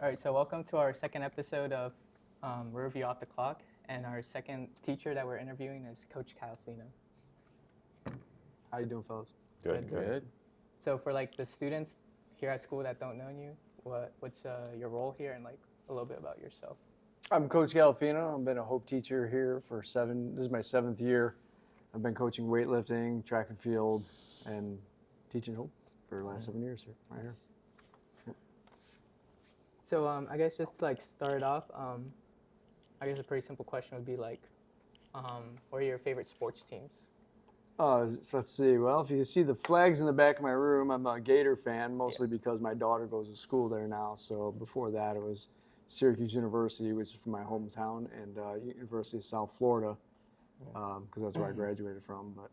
All right, so welcome to our second episode of Riverview Off the Clock, and our second teacher that we're interviewing is Coach Catalfino. How you doing, fellas? Good. So for like the students here at school that don't know you, what's your role here, and like a little bit about yourself? I'm Coach Catalfino. I've been a Hope teacher here for this is my 7th year. I've been coaching weightlifting, track and field, and teaching Hope for the last 7 years here, right here. So I guess just to like start it off, I guess a pretty simple question would be like, what are your favorite sports teams? Let's see. Well, if you can see the flags in the back of my room, I'm a Gator fan, mostly because my daughter goes to school there now. So before that, it was Syracuse University, which is from my hometown, and University of South Florida, because that's where I graduated from. But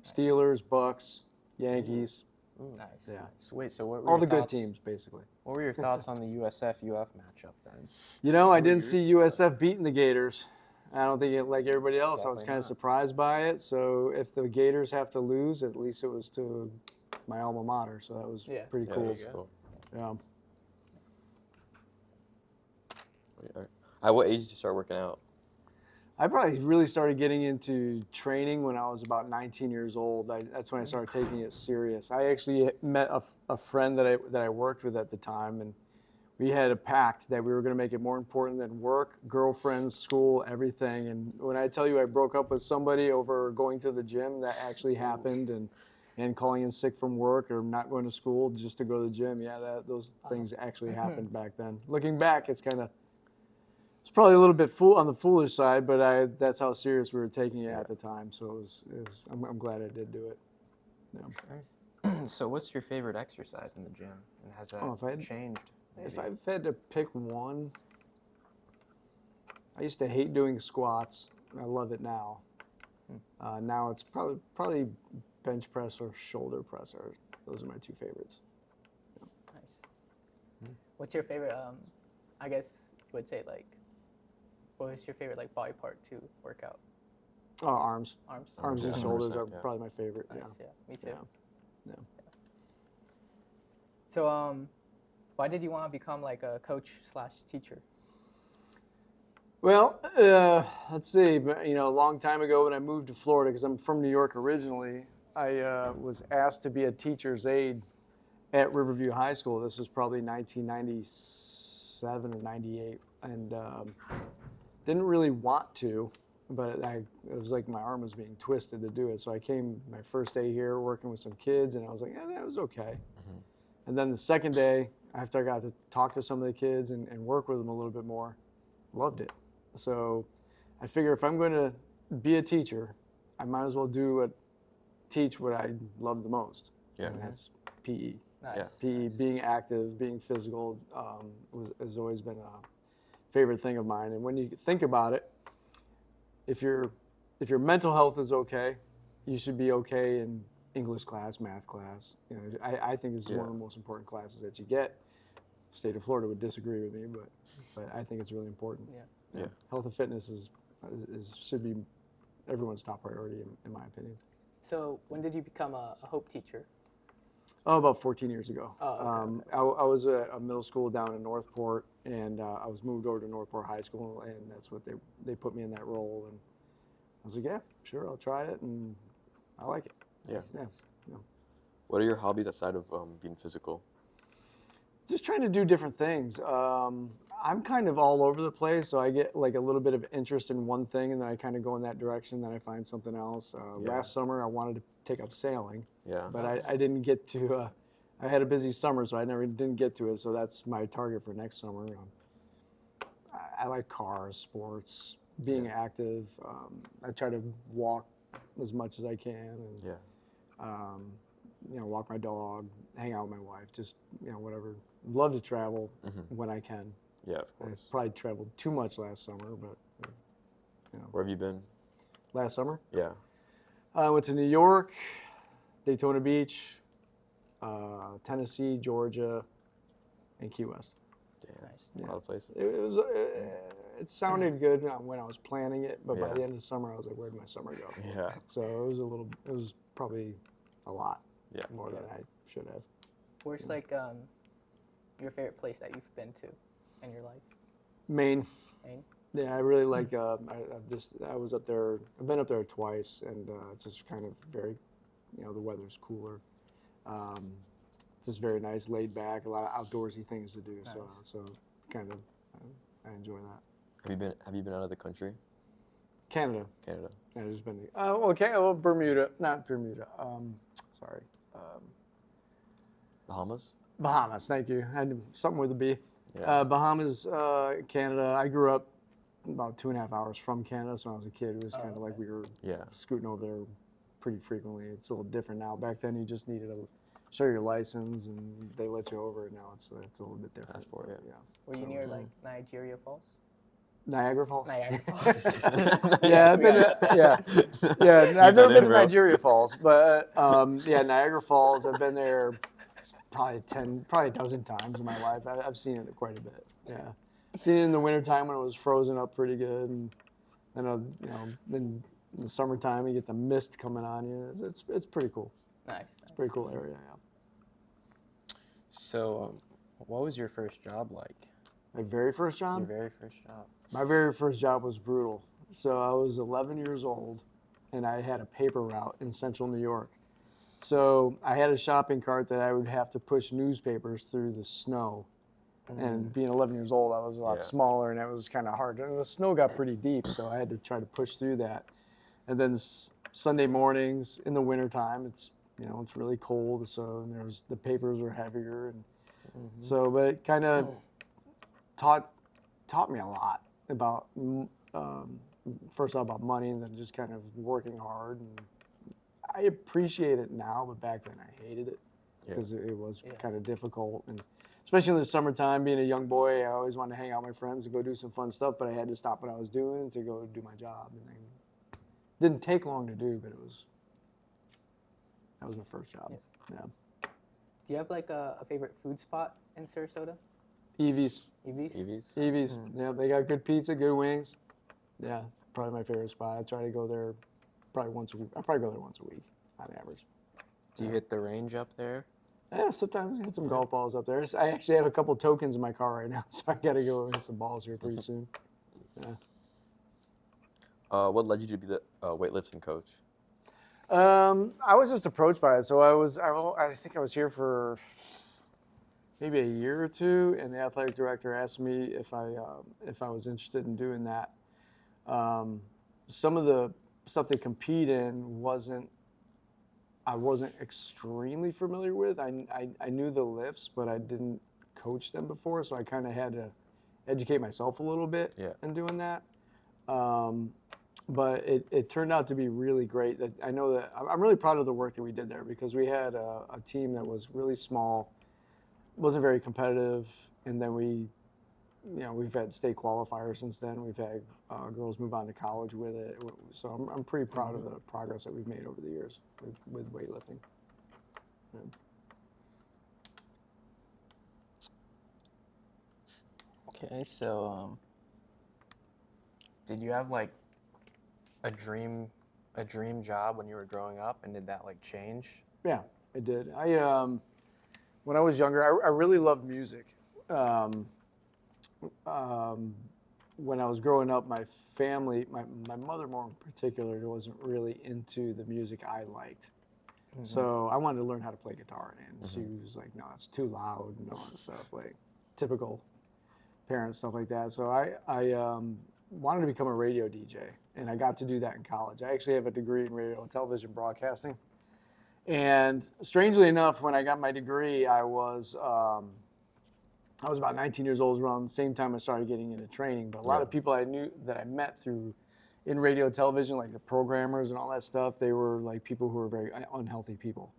Steelers, Bucks, Yankees. Ooh. Nice. Yeah. So wait, so what were All your the good thoughts, teams, basically. What were your thoughts on the USF-UF matchup then? You know, I didn't see USF beating the Gators. I don't think like everybody else. I was Definitely kind of not. surprised by it. So if the Gators have to lose, at least it was to my alma mater. So that was pretty cool. That's cool. Yeah. At what age did you start working out? I probably really started getting into training when I was about 19 years old. That's when I started taking it serious. I actually met a friend that I worked with at the time, and we had a pact that we were going to make it more important than work, girlfriends, school, everything. And when I tell you I broke up with somebody over going to the gym, that actually happened, and calling in sick from work or not going to school just to go to the gym. Yeah, those things actually happened back then. Looking back, it's probably a little bit on the foolish side, but that's how serious we were taking it at the time. So I'm glad I did do it. Yeah. Nice. So what's your favorite exercise in the gym, and has that changed? If I've had to pick one, I used to hate doing squats. I love it now. Now it's probably bench press or shoulder press. Those are my two favorites. Yeah. Nice. What's your favorite? I guess you would say like, what was your favorite like body part to work out? Oh, arms. Arms And shoulders are 100%, probably my favorite. Nice. Yeah. Yeah, me too. Yeah. So why did you want to become like a coach/teacher? Well, let's see. But, a long time ago when I moved to Florida, because I'm from New York originally, I was asked to be a teacher's aide at Riverview High School. This was probably 1997 or 98, and didn't really want to, but it was like my arm was being twisted to do it. So I came my first day here working with some kids, and I was like, yeah, that was okay. Mm-hmm. And then the second day, after I got to talk to some of the kids and work with them a little bit more, loved it. So I figure if I'm going to be a teacher, I might as well teach what I love the most. Yeah. And that's PE. Nice. Yeah. PE, being active, being physical, has always been a favorite thing of mine. And when you think about it, if your mental health is okay, you should be okay in English class, math class. I think this is one of the most important classes that you get. State of Florida would disagree with me, but I think it's really important. Yeah. Health and fitness should be everyone's top priority in my opinion. So when did you become a Hope teacher? Oh, about 14 years ago. Oh, okay. I was at a middle school down in Northport, and I was moved over to Northport High School, and that's what they put me in that role. And I was like, yeah, sure, I'll try it, and I like it. Yeah. Yeah. What are your hobbies outside of being physical? Just trying to do different things. I'm kind of all over the place, so I get like a little bit of interest in one thing, and then I kind of go in that direction, then I find something else. Last summer, I wanted to take up sailing. Yeah. But I didn't get to. I had a busy summer, so I didn't get to it. So that's my target for next summer. I like cars, sports, being active. I try to walk as much as I can, and walk my dog, hang out with my wife, just whatever. Love to travel when I can. Yeah, of I course. probably traveled too much last summer, but Where have you been? last summer Yeah. I went to New York, Daytona Beach, Tennessee, Georgia, and Key West. Damn. Nice. A lot of places. It sounded good when I was planning it, but by Yeah. the end of the summer, I was like, where'd my summer go? Yeah. So it was probably a lot Yeah. more than I should have. Where's like your favorite place that you've been to in your life? Maine. Maine? Yeah, I really like. I was up there. I've been up there twice, and it's just kind of very, the weather's cooler. It's just very nice, laid back, a lot of outdoorsy things to do. Nice. So kind of, I enjoy that. Have you been out of the country? Canada. Canada. Yeah, I've just been. Well, Bermuda, not Bermuda. Sorry. Bahamas? Bahamas. Thank you. I had something with a B. Yeah. Bahamas, Canada. I grew up about 2.5 hours from Canada, so when I was a kid, it was kind of like we were scooting over there pretty frequently. It's a little different now. Back then, you just needed to show your license, and they let you over. Now it's a little bit different. Passport, yeah. Were you near like Niagara Falls? Niagara Falls. Niagara Falls. Yeah, I've been. I've never been to Niagara Falls, but Niagara Falls. I've been there probably a dozen times in my life. I've seen it quite a bit. Yeah, seen it in the wintertime when it was frozen up pretty good, and then then in the summertime you get the mist coming on you. It's pretty cool. Nice. It's a pretty cool area. Yeah. So, what was your first job like? My very first job. Your very first job. My very first job was brutal. So I was 11 years old, and I had a paper route in central New York. So I had a shopping cart that I would have to push newspapers through the snow. And being 11 years old, I was a lot smaller, and that was kind of hard. And the snow got pretty deep, so I had to try to push through that. And then Sunday mornings in the wintertime, it's really cold, so the papers were heavier. And so, but it kind of taught me a lot about, first off, about money, and then just kind of working hard. And I appreciate it now, but back then I hated it because it was kind of difficult. And especially in the summertime, being a young boy, I always wanted to hang out with my friends and go do some fun stuff, but I had to stop what I was doing to go do my job. And it didn't take long to do, but that was my first job. Yeah. Do you have like a favorite food spot in Sarasota? Evie's. Evie's? Yeah, they got good pizza, good wings. Yeah, probably my favorite spot. I try to go there probably once a week. I probably go there once a week on average. Do you hit the range up there? Yeah, sometimes I hit some golf balls up there. I actually have a couple tokens in my car right now, so I got to go hit some balls here pretty soon. Yeah. What led you to be the weightlifting coach? I was just approached by it. So I think I was here for maybe a year or two, and the athletic director asked me if I was interested in doing that. Some of the stuff they compete in I wasn't extremely familiar with. I knew the lifts, but I didn't coach them before, so I kind of had to educate myself a little bit in doing that. But it turned out to be really great. That I know that I'm really proud of the work that we did there, because we had a team that was really small, wasn't very competitive, and then we've had state qualifiers since then. We've had girls move on to college with it. So I'm pretty proud of the progress that we've made over the years with weightlifting. Yeah. Okay, so did you have like a dream job when you were growing up, and did that like change? Yeah, it did. When I was younger, I really loved music. When I was growing up, my family, my mother more in particular, wasn't really into the music I liked. So I wanted to learn how to play guitar, and she was like, "No, it's too loud," and all that stuff, like typical parents stuff like that. So I wanted to become a radio DJ, and I got to do that in college. I actually have a degree in radio and television broadcasting. And strangely enough, when I got my degree, I was about 19 years old, around the same time I started getting into training. But a lot of people I knew that I met in radio, television, like the programmers and all that stuff, they were like people who were very unhealthy people.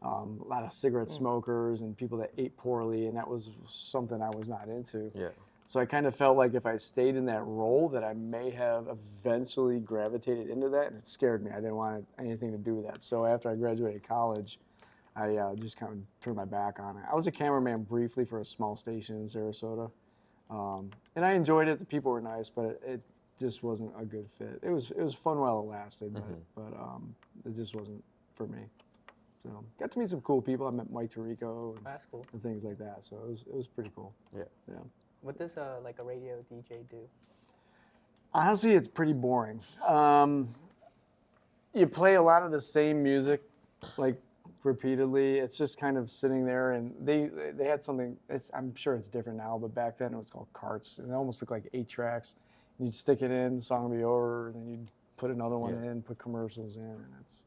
A lot of cigarette smokers and people that ate poorly, and that was something I was not into. Yeah. So I kind of felt like if I stayed in that role, that I may have eventually gravitated into that, and it scared me. I didn't want anything to do with that. So after I graduated college, I just kind of turned my back on it. I was a cameraman briefly for a small station in Sarasota, and I enjoyed it. The people were nice, but it just wasn't a good fit. It was fun while it lasted, but it just wasn't for me. So got to meet some cool people. I met Mike Tirico That's cool. and things like that. So it was pretty cool. Yeah. Yeah. What does like a radio DJ do? Honestly, it's pretty boring. You play a lot of the same music, like repeatedly. It's just kind of sitting there, and they had something. I'm sure it's different now, but back then it was called carts, and they almost looked like 8 tracks. And you'd stick it in, the song would be over, and then you'd put another one in, put commercials in, and it's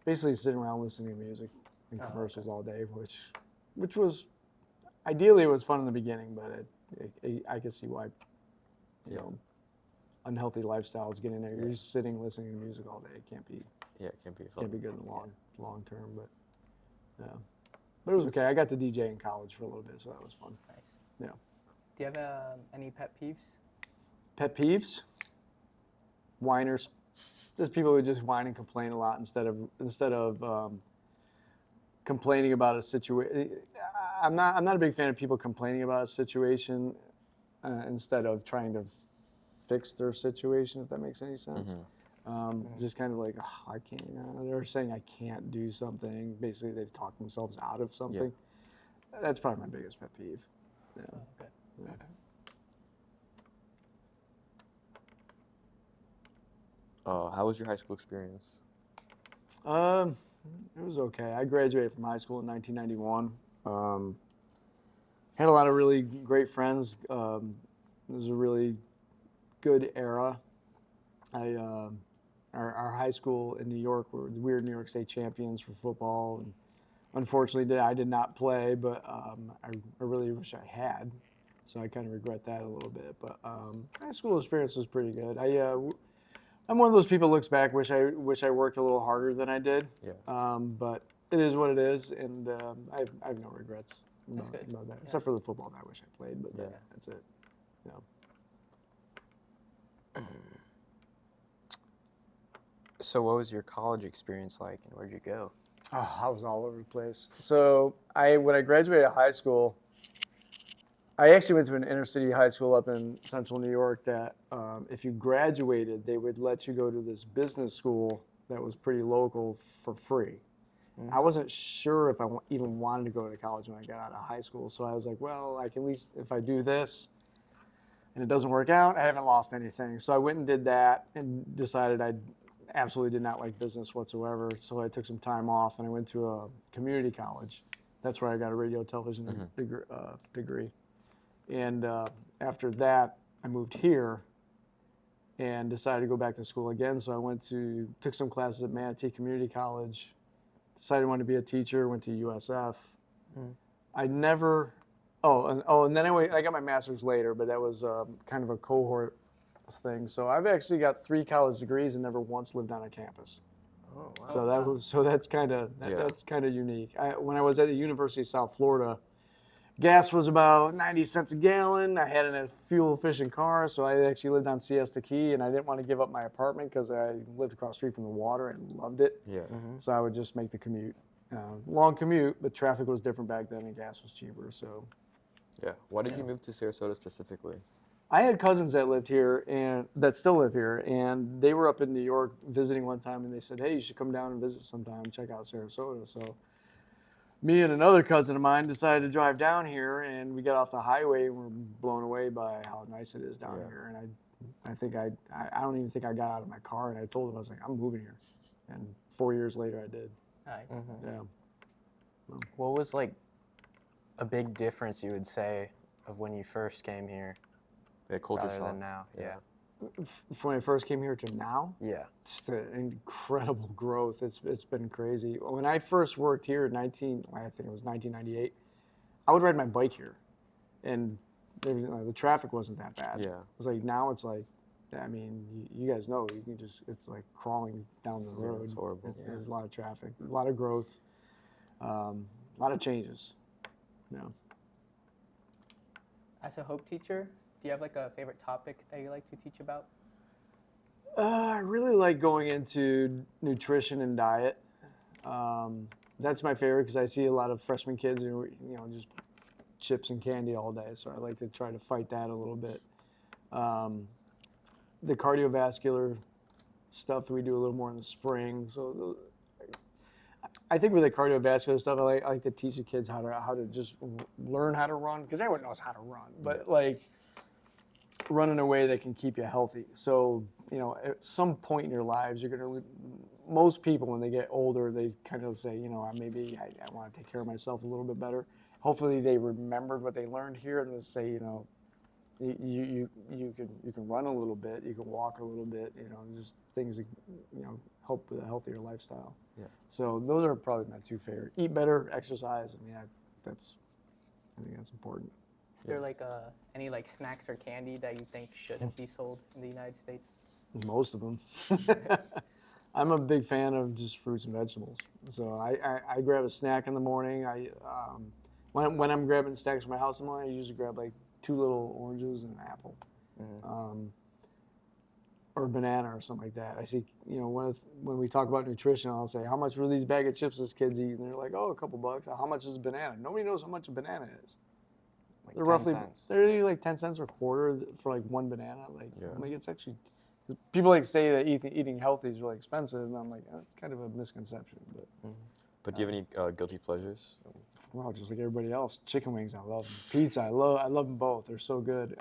basically sitting around listening to music and commercials all day, which was ideally it was fun in the beginning, but I could see why, you know, unhealthy lifestyles get in there. You're just sitting listening to music all day. It can't be. Yeah, it can be fun. Can't be good in the long term, but yeah. But it was okay. I got to DJ in college for a little bit, so that was fun. Nice. Yeah. Do you have any pet peeves? Pet peeves? Whiners. There's people who just whine and complain a lot instead of complaining about a situation. I'm not a big fan of people complaining about a situation instead of trying to fix their situation, if that makes any sense. Just kind of like, oh, I can't. They're saying I can't do something. Basically, they've talked themselves out of something. That's probably my biggest pet peeve. Yeah. Okay. Yeah. How was your high school experience? It was okay. I graduated from high school in 1991. Had a lot of really great friends. It was a really good era. Our high school in New York were the weird New York State champions for football. And unfortunately, I did not play, but I really wish I had. So I kind of regret that a little bit. But high school experience was pretty good. I'm one of those people who looks back, wish I worked a little harder than I did. Yeah. But it is what it is, and I have no regrets about that. Yeah. Except for the football that I wish I played, but that's it. Yeah. So what was your college experience like, and where'd you go? Oh, I was all over the place. So when I graduated high school, I actually went to an inner city high school up in central New York that if you graduated, they would let you go to this business school that was pretty local for free. I wasn't sure if I even wanted to go to college when I got out of high school. So I was like, well, I can at least, if I do this and it doesn't work out, I haven't lost anything. So I went and did that and decided I absolutely did not like business whatsoever. So I took some time off and I went to a community college. That's where I got a radio television degree. And after that, I moved here and decided to go back to school again. So I took some classes at Manatee Community College, decided I wanted to be a teacher, went to USF. I never, and then I got my master's later, but that was kind of a cohort thing. So I've actually got 3 college degrees and never once lived on a campus. Oh, wow. So that's kind of unique. When I was at the University of South Florida, gas was about 90 cents a gallon. I had a fuel-efficient car, so I actually lived on Siesta Key, and I didn't want to give up my apartment because I lived across the street from the water and loved it. Yeah. So I would just make the commute. Long commute, but traffic was different back then, and gas was cheaper. So, Yeah. Why did you move to Sarasota specifically? I had cousins that lived here and that still live here, and they were up in New York visiting one time, and they said, "Hey, you should come down and visit sometime. Check out Sarasota." So me and another cousin of mine decided to drive down here, and we got off the highway and we're blown away by how nice it is down here. And I don't even think I got out of my car, and I told him, I was like, I'm moving here. And 4 years later, I did. Nice. Yeah. What was like a big difference you would say of when you first came here Yeah, culture rather shock. than now? Yeah. From when I first came here to now, Yeah. it's an incredible growth. It's been crazy. When I first worked here in I think it was 1998, I would ride my bike here, and the traffic wasn't that bad. Yeah. It was like now it's like, I mean, you guys know, you can just, it's like crawling down the road. it's horrible. There's a lot of traffic, a lot of growth, a lot of changes. Yeah. As a Hope teacher, do you have like a favorite topic that you like to teach about? I really like going into nutrition and diet. That's my favorite because I see a lot of freshman kids who, just chips and candy all day. So I like to try to fight that a little bit. The cardiovascular stuff we do a little more in the spring. So I think with the cardiovascular stuff, I like to teach the kids how to just learn how to run, because everyone knows how to run, but like run in a way that can keep you healthy. So, you know, at some point in your lives, you're going to, most people when they get older, they kind of say, you know, maybe I want to take care of myself a little bit better. Hopefully they remembered what they learned here, and they say, you know, you can run a little bit, you can walk a little bit, you know, just things that, you know, help with a healthier lifestyle. Yeah. So those are probably my two favorite. Eat better, exercise. I mean, I think that's important. Is there like any like snacks or candy that you think shouldn't be sold in the United States? Most of them. I'm a big fan of just fruits and vegetables. So I grab a snack in the morning. When I'm grabbing snacks from my house in the morning, I usually grab like 2 little oranges and an apple, or a banana or something like that. I see, you know, when we talk about nutrition, I'll say, how much were these bag of chips this kid's eating? They're like, oh, a couple bucks. How much is a banana? Nobody knows how much a banana is. Like They're 10 roughly, cents. they're usually like 10 cents or a quarter for like one banana. Like, Yeah. I'm like, it's actually, people like say that eating healthy is really expensive, and I'm like, that's kind of a misconception. But do you have any guilty pleasures? Well, just like everybody else, chicken wings, I love them. Pizza, I love them both. They're so good.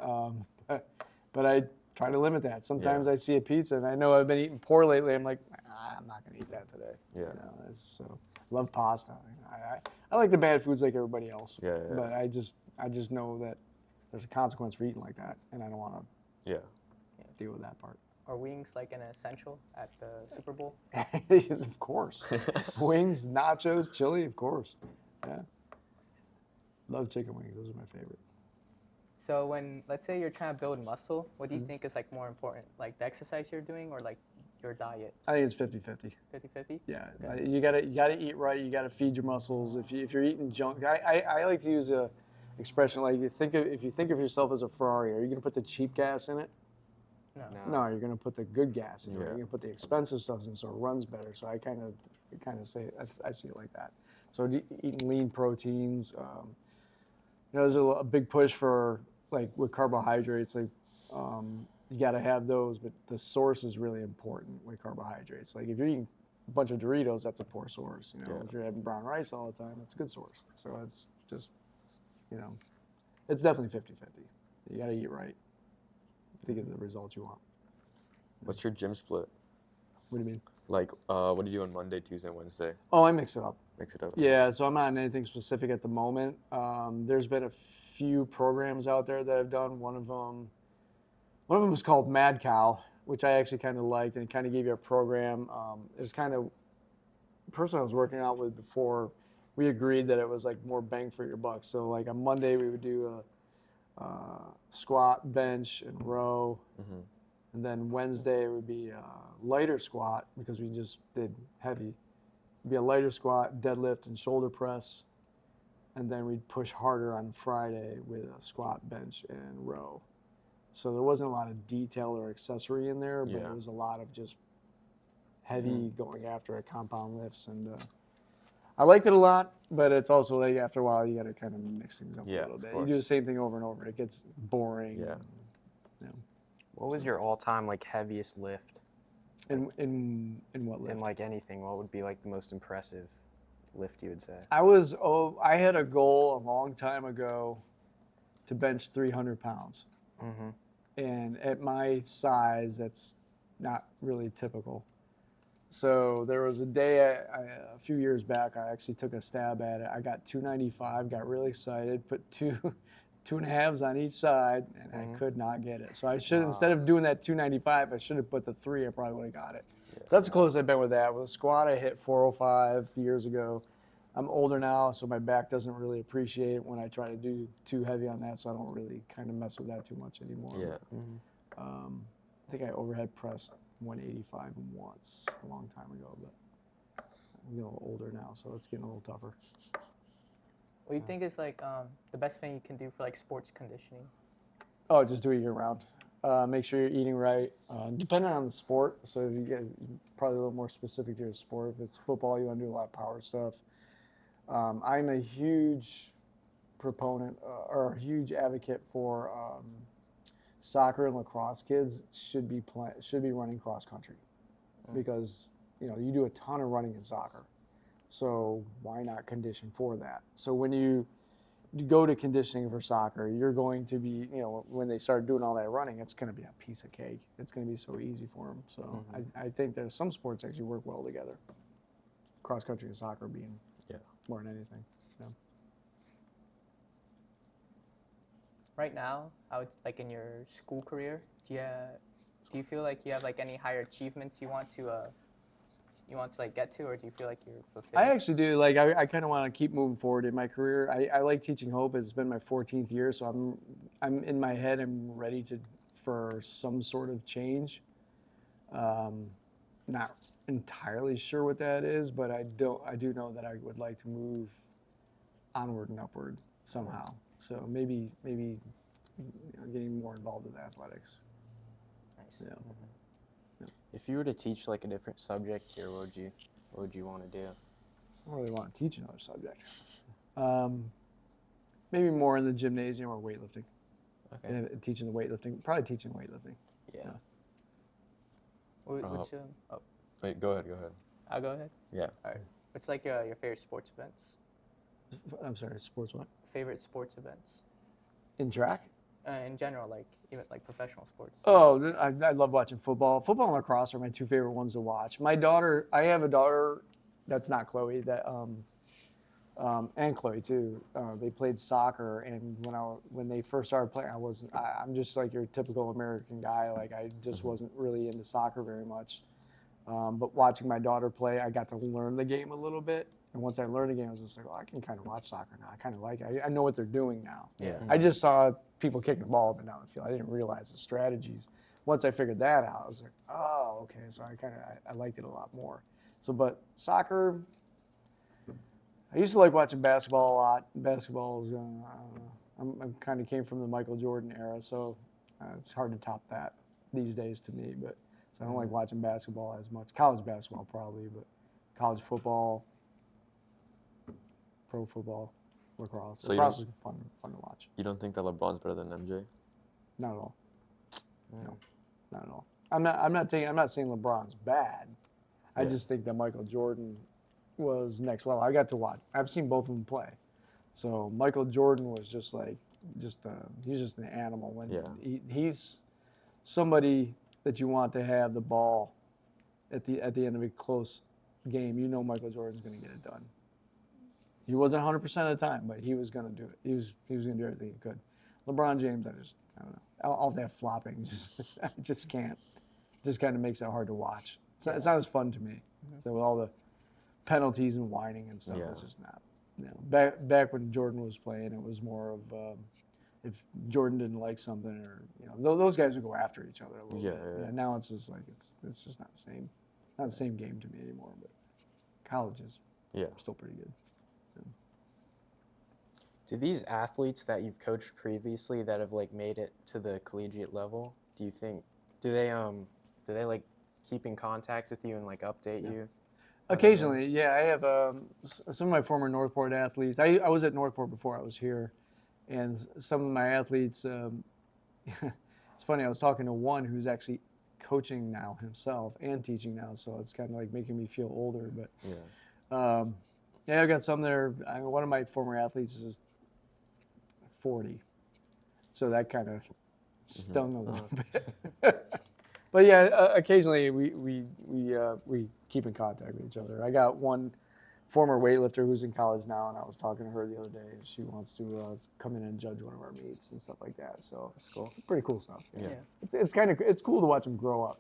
But I try to limit that. Sometimes I see a pizza and I know I've been eating poor lately. I'm like, I'm not going to eat that today. Yeah. You know, so love pasta. I like the bad foods like everybody else. Yeah. But I just know that there's a consequence for eating like that, and I don't want to Yeah. deal with that part. Are wings like an essential at the Super Bowl? Of course. Wings, nachos, chili, of course. Yeah. Love chicken wings. Those are my favorite. So when, let's say you're trying to build muscle, what do you think is like more important? Like the exercise you're doing or like your diet? I think it's 50-50. 50-50? Yeah, you gotta eat right. You gotta feed your muscles. If you're eating junk, I like to use a expression like if you think of yourself as a Ferrari, are you gonna put the cheap gas in it? No, you're gonna put the good gas in it. Yeah. You're gonna put the expensive stuff in so it runs better. So I kind of say I see it like that. So eating lean proteins. You know, there's a big push for like with carbohydrates. Like you got to have those, but the source is really important with carbohydrates. Like if you're eating a bunch of Doritos, that's a poor source. You know, if you're having brown rice all the time, that's a good source. So it's just, you know, it's definitely 50-50. You got to eat right to get the results you want. What's your gym split? What do you mean? Like, what do you do on Monday, Tuesday, and Wednesday? Oh, I mix it up. Mix it up. Yeah, so I'm not on anything specific at the moment. There's been a few programs out there that I've done. One of them is called Mad Cow, which I actually kind of liked, and it kind of gave you a program. It was kind of the person I was working out with before. We agreed that it was like more bang for your buck. So like on Monday we would do a squat, bench, and row. And then Wednesday would be a lighter squat because we just did heavy. It'd be a lighter squat, deadlift, and shoulder press. And then we'd push harder on Friday with a squat, bench, and row. So there wasn't a lot of detail or accessory in there, but it was a lot of just heavy going after it, compound lifts. And I liked it a lot, but it's also like after a while you got to kind of mix things up a little bit. You do the same thing over and over. It gets boring. Yeah. What was your all-time like heaviest lift? In what lift? In like anything, what would be like the most impressive lift you would say? I had a goal a long time ago to bench 300 pounds. And at my size, that's not really typical. So there was a day a few years back, I actually took a stab at it. I got 295, got really excited, put two and a halves on each side, and I could not get it. So I should, instead of doing that 295, I should have put the 3. I probably would have got it. So that's the closest I've been with that. With a squat, I hit 405 years ago. I'm older now, so my back doesn't really appreciate it when I try to do too heavy on that, so I don't really kind of mess with that too much anymore. Yeah. I think I overhead pressed 185 once a long time ago, but I'm getting a little older now, so it's getting a little tougher. What do you think is like the best thing you can do for like sports conditioning? Oh, just do it year round. Make sure you're eating right. Depending on the sport, so if you get probably a little more specific to your sport. If it's football, you want to do a lot of power stuff. I'm a huge proponent or a huge advocate for soccer and lacrosse kids should be running cross country because you do a ton of running in soccer. So why not condition for that? So when you go to conditioning for soccer, you're going to be, when they start doing all that running, it's going to be a piece of cake. It's going to be so easy for them. So I think there's some sports actually work well together. Cross country and soccer being more than anything. Right now, like in your school career, do you feel like you have like any higher achievements you want to like get to, or do you feel like you're fulfilled? I actually do. Like I kind of want to keep moving forward in my career. I like teaching Hope. It's been my 14th year, so I'm in my head. I'm ready for some sort of change. Not entirely sure what that is, but I do know that I would like to move onward and upward somehow. So maybe getting more involved with athletics. Nice. Yeah. If you were to teach like a different subject here, what would you want to do? I don't really want to teach another subject. Maybe more in the gymnasium or weightlifting. Okay. And teaching the weightlifting. Probably teaching weightlifting. Yeah. What's Wait, go ahead. I'll go ahead. Yeah. All right. What's like your favorite sports events? I'm sorry, sports what? Favorite sports events? In track? In general, like even like professional sports. Oh, I love watching football. Football and lacrosse are my two favorite ones to watch. I have a daughter that's not Chloe, and Chloe too. They played soccer, and when they first started playing, I'm just like your typical American guy. Like I just wasn't really into soccer very much. But watching my daughter play, I got to learn the game a little bit. And once I learned the game, I was just like, I can kind of watch soccer now. I kind of like it. I know what they're doing now. Yeah. I just saw people kicking the ball up and down the field. I didn't realize the strategies. Once I figured that out, I was like, oh, okay. So I liked it a lot more. So, but soccer, I used to like watching basketball a lot. Basketball is, I don't know. I kind of came from the Michael Jordan era, so it's hard to top that these days to me. But so I don't like watching basketball as much. College basketball probably, but college football, pro football, lacrosse. So Lacrosse is fun to watch. You don't think that LeBron's better than MJ? Not at all. No, not at all. I'm not saying LeBron's bad. I just think that Michael Jordan was next level. I got to watch. I've seen both of them play. So Michael Jordan was he's just an animal. When he's somebody that you want to have the ball at the end of a close game. You know Michael Jordan's going to get it done. He wasn't 100% of the time, but he was going to do it. He was going to do everything he could. LeBron James, I don't know. All that flopping, I just can't. It just kind of makes it hard to watch. It's not as fun to me. So with all the penalties and whining and stuff, it's just not. Back when Jordan was playing, it was more of if Jordan didn't like something, or those guys would go after each other a little bit. Yeah. Now it's just like it's just not the same game to me anymore. But college is still pretty good. Do these athletes that you've coached previously that have like made it to the collegiate level, do they like keep in contact with you and like update you? Occasionally, yeah. I have some of my former Northport athletes. I was at Northport before I was here, and some of my athletes. It's funny. I was talking to one who's actually coaching now himself and teaching now, so it's kind of like making me feel older. But I got some there. One of my former athletes is 40, so that kind of stung a little bit. But yeah, occasionally we keep in contact with each other. I got one former weightlifter who's in college now, and I was talking to her the other day. She wants to come in and judge one of our meets and stuff like that. So That's cool. Pretty cool stuff. Yeah. It's cool to watch them grow up,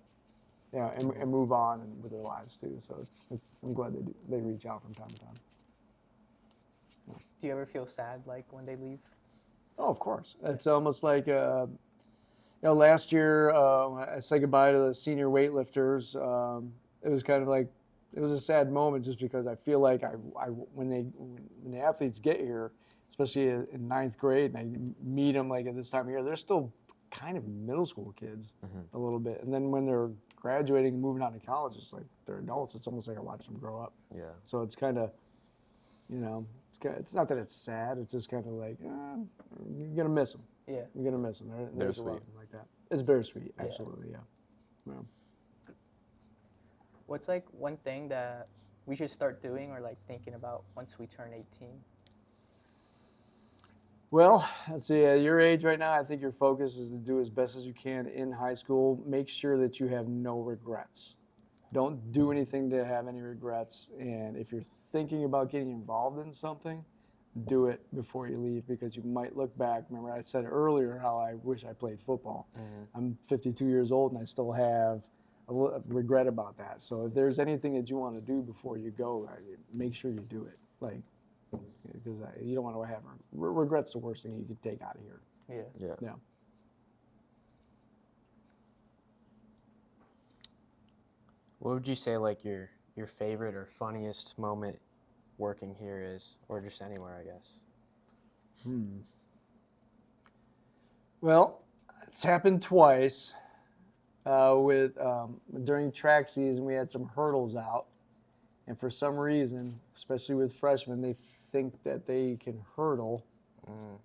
and move on and with their lives too. So I'm glad they reach out from time to time. Do you ever feel sad like when they leave? Oh, of course. It's almost like, last year I said goodbye to the senior weightlifters. It was kind of like, it was a sad moment just because I feel like when the athletes get here, especially in ninth grade, and I meet them like at this time of year, they're still kind of middle school kids a little bit. And then when they're graduating and moving on to college, it's like they're adults. It's almost like I watch them grow up. Yeah. So it's kind of, it's not that it's sad. It's just kind of like, you're going to miss them. Yeah. You're going to miss them. There's a lot of Bittersweet. them like that. It's bittersweet, absolutely, yeah. What's like one thing that we should start doing or like thinking about once we turn 18? Well, let's see. At your age right now, I think your focus is to do as best as you can in high school. Make sure that you have no regrets. Don't do anything to have any regrets. And if you're thinking about getting involved in something, do it before you leave, because you might look back. Remember, I said earlier how I wish I played football. I'm 52 years old and I still have a regret about that. So if there's anything that you want to do before you go, make sure you do it. Because you don't want to have regrets. The worst thing you could take out of here. Yeah. What would you say like your favorite or funniest moment working here is, or just anywhere, I guess? Well, it's happened twice. During track season, we had some hurdles out, and for some reason, especially with freshmen, they think that they can hurdle,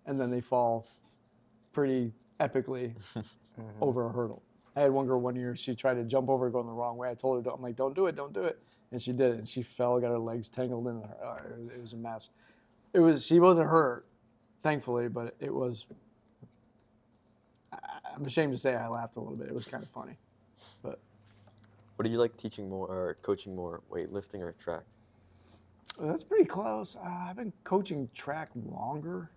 and then they fall pretty epically over a hurdle. I had one girl one year, she tried to jump over going the wrong way. I told her, I'm like, don't do it. And she did it, and she fell, got her legs tangled in her. It was a mess. She wasn't hurt, thankfully, but it was, I'm ashamed to say I laughed a little bit. It was kind of funny. But What do you like teaching more or coaching more, weightlifting or track? that's pretty close. I've been coaching track longer.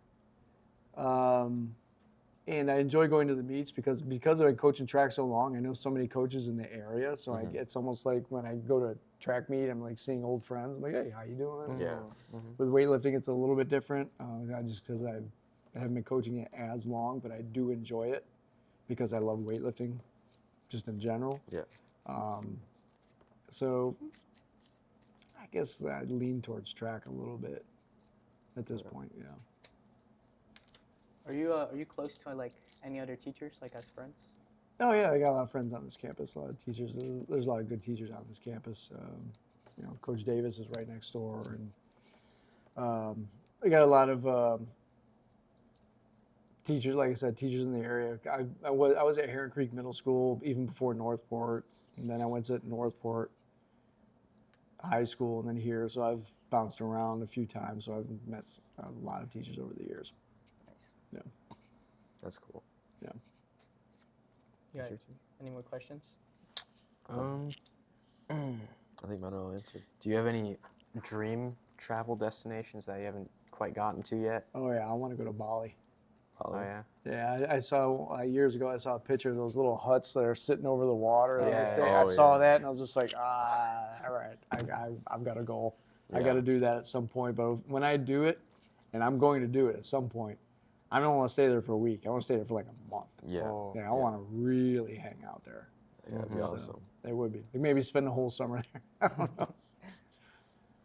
And I enjoy going to the meets because I've been coaching track so long. I know so many coaches in the area, so it's almost like when I go to a track meet, I'm like seeing old friends. I'm like, hey, how you doing? Yeah. With weightlifting, it's a little bit different, not just because I haven't been coaching it as long, but I do enjoy it because I love weightlifting, just in general. Yeah. So I guess I lean towards track a little bit at this point. Yeah. Are you close to like any other teachers, like as friends? Oh yeah, I got a lot of friends on this campus. A lot of teachers. There's a lot of good teachers on this campus. Coach Davis is right next door, and I got a lot of teachers. Like I said, teachers in the area. I was at Heron Creek Middle School even before Northport, and then I went to Northport High School, and then here. So I've bounced around a few times. So I've met a lot of teachers over the years. Yeah. That's cool. Yeah. Yeah. Any more questions? I think mine are all answered. Do you have any dream travel destinations that you haven't quite gotten to yet? Oh yeah, I want to go to Bali. Oh yeah. Yeah, I saw years ago. I saw a picture of those little huts that are sitting over the water. Yeah. I saw that, and I was just like, all right, I've got a goal. I got to do that at some point. But when I do it, and I'm going to do it at some point, I don't want to stay there for a week. I want to stay there for like a month. Yeah. I want to really hang out there. Yeah, that'd be awesome. It would be. Like maybe spend the whole summer there. I don't know.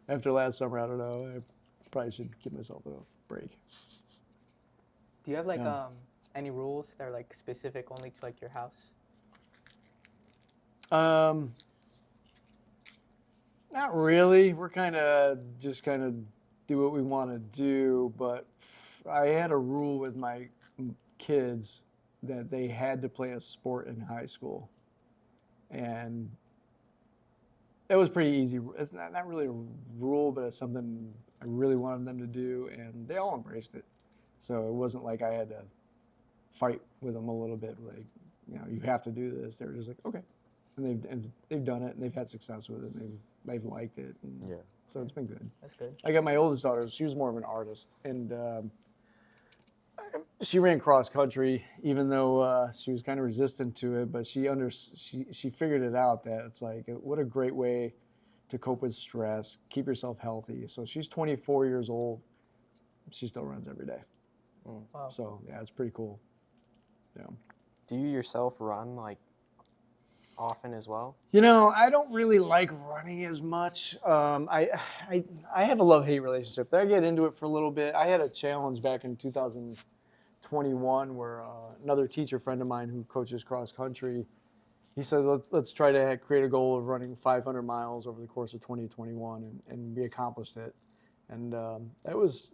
After last summer, I don't know. I probably should give myself a break. Do you have like any rules that are like specific only to like your house? Not really. We're kind of do what we want to do, but I had a rule with my kids that they had to play a sport in high school, and it was pretty easy. It's not really a rule, but it's something I really wanted them to do, and they all embraced it. So it wasn't like I had to fight with them a little bit, like, you have to do this. They were just like, okay, and they've done it, and they've had success with it, and they've liked it. And Yeah. so it's been good. That's good. I got my oldest daughter. She was more of an artist, and she ran cross country, even though she was kind of resistant to it. But she figured it out that it's like, what a great way to cope with stress, keep yourself healthy. So she's 24 years old. She still runs every day. Wow. So yeah, it's pretty cool. Yeah. Do you yourself run like often as well? I don't really like running as much. I have a love-hate relationship. I get into it for a little bit. I had a challenge back in 2021 where another teacher friend of mine who coaches cross country, he said, let's try to create a goal of running 500 miles over the course of 2021, and we accomplished it. And that was,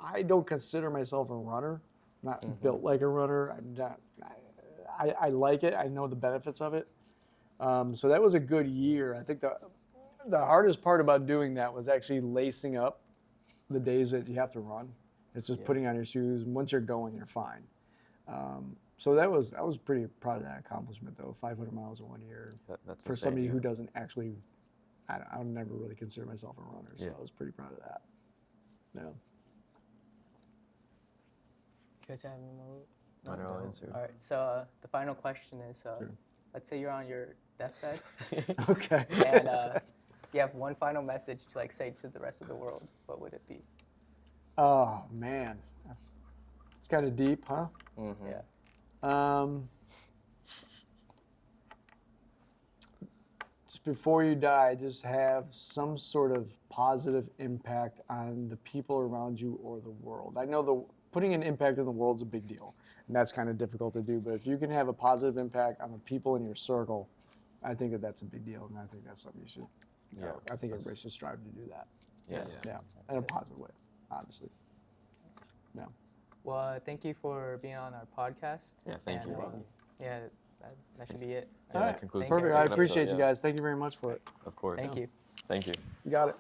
I don't consider myself a runner. I'm not built like a runner. I'm not. I like it. I know the benefits of it. So that was a good year. I think the hardest part about doing that was actually lacing up the days that you have to run. It's just putting on your shoes, and once you're going, you're fine. So I was pretty proud of that accomplishment, though. 500 miles in 1 year That's for insane, somebody yeah. who doesn't actually. I would never really consider myself a runner, so Yeah. I was pretty proud of that. Yeah. You guys have any more? Not at all answer. All right. So the final question is, Sure. let's say you're on your deathbed, Okay. and you have one final message to like say to the rest of the world. What would it be? Oh man, it's kind of deep, huh? Mm-hmm. Yeah. Just before you die, just have some sort of positive impact on the people around you or the world. I know putting an impact in the world is a big deal, and that's kind of difficult to do. But if you can have a positive impact on the people in your circle, I think that's a big deal, and I think that's something you should. Yeah. I think everybody should strive to do that. Yeah. Yeah, in a positive way, obviously. Yeah. Well, thank you for being on our podcast. Yeah, thank you. Yeah, that should be it. Yeah, All that right. concludes Thank the you. Perfect. I second appreciate episode, you yeah. guys. Thank you very much for it. Of course. Thank you. Thank you. You got it.